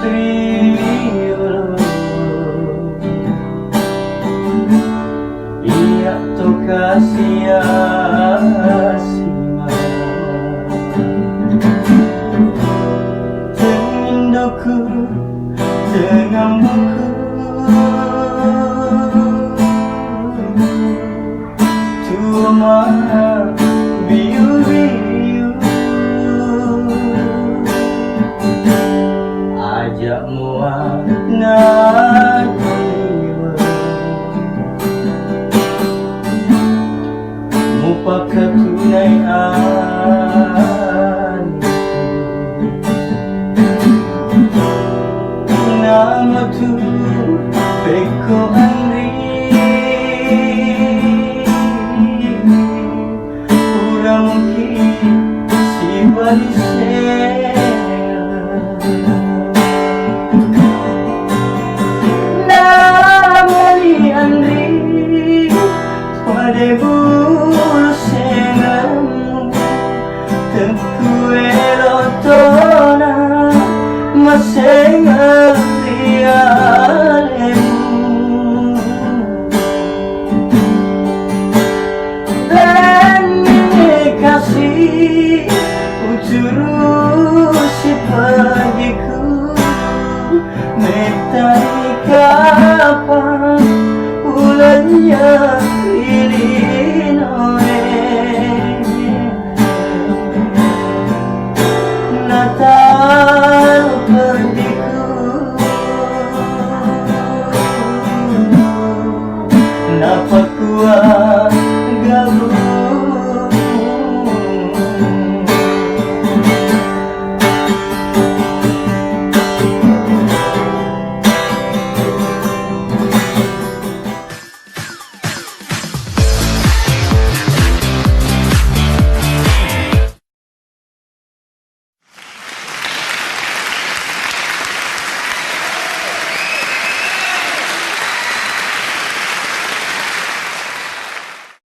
riolo iya to kasih-asima tengindoku denganmu Tuama biu-biu ajak muak nagoliwa mupaka tunai nama tu peko andri kurang mungkin si balisera nama ni andri pada bulu sengamu teku erotona MASSENGE uturusi pagiku metai kapan bulannya ilinoe Natal